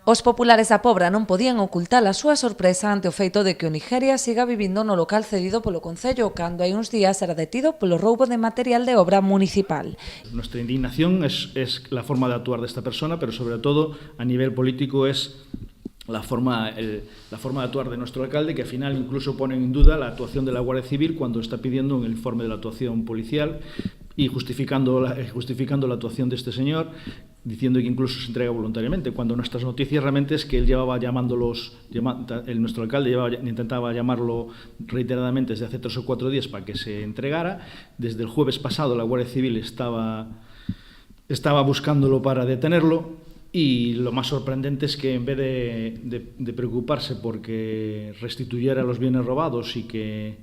Os populares da Pobra non podían ocultar a súa sorpresa ante o feito de que o Nigeria siga vivindo no local cedido polo Concello, cando hai uns días era detido polo roubo de material de obra municipal. Nuestra indignación es la forma de actuar de esta persona, pero sobre todo a nivel político es la forma de actuar de nuestro alcalde, que al final incluso pone en duda la actuación de la Guardia Civil cuando está pidiendo un informe de la actuación policial y justificando la actuación de este señor, diciendo que incluso se entrega voluntariamente, cuando nuestras noticias realmente es que él llevaba nuestro alcalde intentaba llamarlo reiteradamente desde hace 3 o 4 días para que se entregara. Desde el jueves pasado la Guardia Civil estaba buscándolo para detenerlo, y lo más sorprendente es que en vez de preocuparse porque restituyera los bienes robados e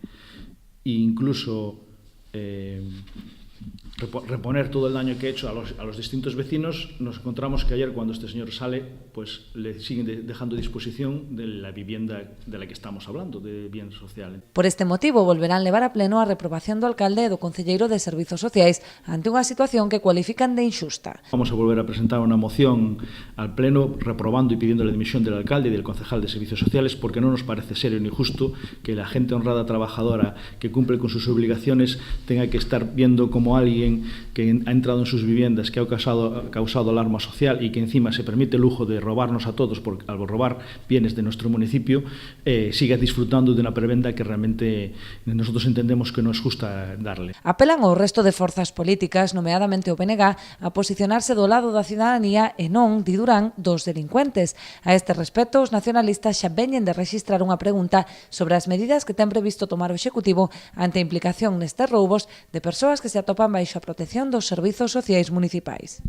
incluso reponer todo el daño que ha hecho a los distintos vecinos, nos encontramos que ayer, cuando este señor sale, pues le siguen dejando a disposición de la vivienda de la que estamos hablando, de bien social. Por este motivo, volverán levar a pleno a reprobación do alcalde e do concelleiro de Servizos Sociais ante unha situación que cualifican de injusta. Vamos a volver a presentar una moción al pleno reprobando y pidiendo la dimisión del alcalde y del concejal de Servicios Sociales, porque no nos parece serio ni justo que la gente honrada, trabajadora, que cumple con sus obligaciones, tenga que estar viendo como alguien que ha entrado en sus viviendas, que ha causado alarma social y que encima se permite el lujo de robarnos a todos al robar bienes de nuestro municipio, siga disfrutando de una prebenda que realmente nosotros entendemos que no es justa darle. Apelan ao resto de forzas políticas, nomeadamente o PNG, a posicionarse do lado da cidadanía e non, di Durán, dos delincuentes. A este respecto, os nacionalistas xa veñen de rexistrar unha pregunta sobre as medidas que ten previsto tomar o Executivo ante a implicación nestes roubos de persoas que se atopan baixo a protección dos servizos sociais municipais.